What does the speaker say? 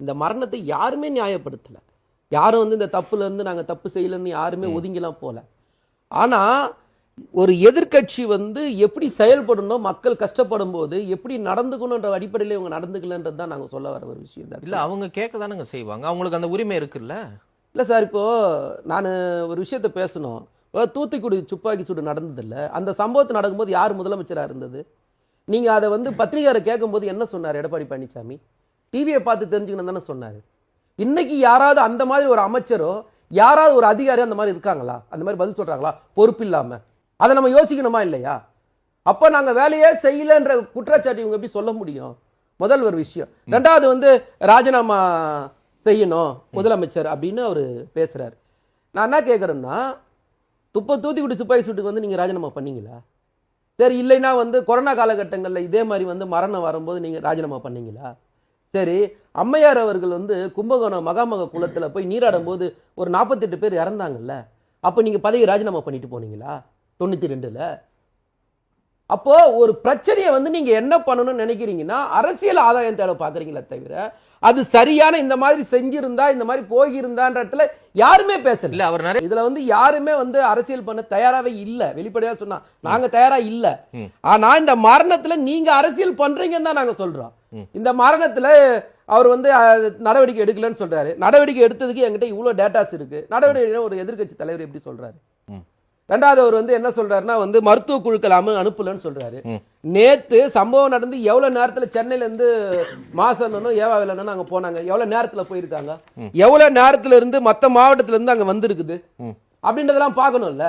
இந்த மரணத்தை யாருமே நியாயப்படுத்தல. யாரும் வந்து இந்த தப்புல இருந்து நாங்க தப்பு செய்யலன்னு யாருமே ஒதுங்கிலாம் போல. ஆனா ஒரு எதிர்க்கட்சி வந்து எப்படி செயல்படணும், மக்கள் கஷ்டப்படும் போது எப்படி நடந்துக்கணுன்ற அடிப்படையில் இவங்க நடந்துக்கலன்றது தான் நாங்க சொல்ல வர ஒரு விஷயம் தான். இல்ல அவங்க கேட்க தானங்க செய்வாங்க, அவங்களுக்கு அந்த உரிமை இருக்குல்ல. இல்ல சார், இப்போ நான் ஒரு விஷயத்த பேசணும். தூத்துக்குடி துப்பாக்கி சூடு நடந்தது இல்ல, அந்த சம்பவத்து நடக்கும்போது யார் முதலமைச்சராக இருந்தது? நீங்க அதை வந்து பத்திரிகையாளரை கேட்கும்போது என்ன சொன்னார் எடப்பாடி பழனிசாமி? டிவியை பார்த்து தெரிஞ்சுக்கணும் தானே சொன்னாரு. இன்னைக்கு யாராவது அந்த மாதிரி ஒரு அமைச்சரோ யாராவது ஒரு அதிகாரி அந்த மாதிரி இருக்காங்களா? அந்த மாதிரி பதில் சொல்றாங்களா பொறுப்பு இல்லாம? அதை நம்ம யோசிக்கணுமா இல்லையா? அப்ப நாங்க வேலையே செய்யலன்ற குற்றச்சாட்டு இவங்க எப்படி சொல்ல முடியும்? முதல் ஒரு விஷயம். ரெண்டாவது வந்து ராஜினாமா செய்யணும் முதலமைச்சர் அப்படின்னு அவரு பேசுறாரு. நான் என்ன கேட்கறேன்னா, தூத்துக்குடி துப்பாக்கி சூட்டுக்கு வந்து நீங்க ராஜினாமா பண்ணீங்களா? சரி, இல்லைன்னா வந்து கொரோனா காலகட்டங்களில் இதே மாதிரி வந்து மரணம் வரும்போது நீங்க ராஜினாமா பண்ணீங்களா? சரி, அம்மையார் அவர்கள் வந்து கும்பகோணம் மகாமக குளத்துல போய் நீராடும் போது ஒரு 48 பேர் இறந்தாங்கல்ல, அப்ப நீங்க பதவி ராஜினாமா பண்ணிட்டு போனீங்களா 92ல? அப்போ ஒரு பிரச்சனையை வந்து நீங்க என்ன பண்ணணும்னு நினைக்கிறீங்கன்னா அரசியல் ஆதாயம் தேட பாக்குறீங்களே தவிர, அது சரியான இந்த மாதிரி செஞ்சிருந்தா இந்த மாதிரி போயிருந்தான்றதுல யாருமே பேசல. இல்ல அவர் நிறைய இதுல வந்து யாருமே வந்து அரசியல் பண்ண தயாராவே இல்ல. வெளிப்படையா சொன்னா நாங்க தயாரா இல்ல. ஆனா இந்த மரணத்துல நீங்க அரசியல் பண்றீங்கன்னு தான் நாங்க சொல்றோம். இந்த மரணத்துல அவர் வந்து நடவடிக்கை எடுக்கலன்னு சொல்றாரு. நடவடிக்கை எடுத்ததுக்கு என்கிட்ட இவ்வளவு டேட்டாஸ் இருக்கு. நடவடிக்கை ஒரு எதிர்க்கட்சி தலைவர் எப்படி சொல்றாரு? ரெண்டாவது அவர் வந்து என்ன சொல்றாருன்னா வந்து மருத்துவ குழுக்கள் அனுப்பலன்னு சொல்றாரு. நேத்து சம்பவம் நடந்து எவ்வளவு நேரத்துல சென்னையில இருந்து மாசனும் ஏவாவிலனும் அங்க போனாங்க, எவ்வளவு நேரத்துல போயிருக்காங்க, எவ்வளவு நேரத்துல இருந்து மத்த மாவட்டத்துல இருந்து அங்க வந்திருக்குது அப்படின்றதெல்லாம் பார்க்கணும்ல.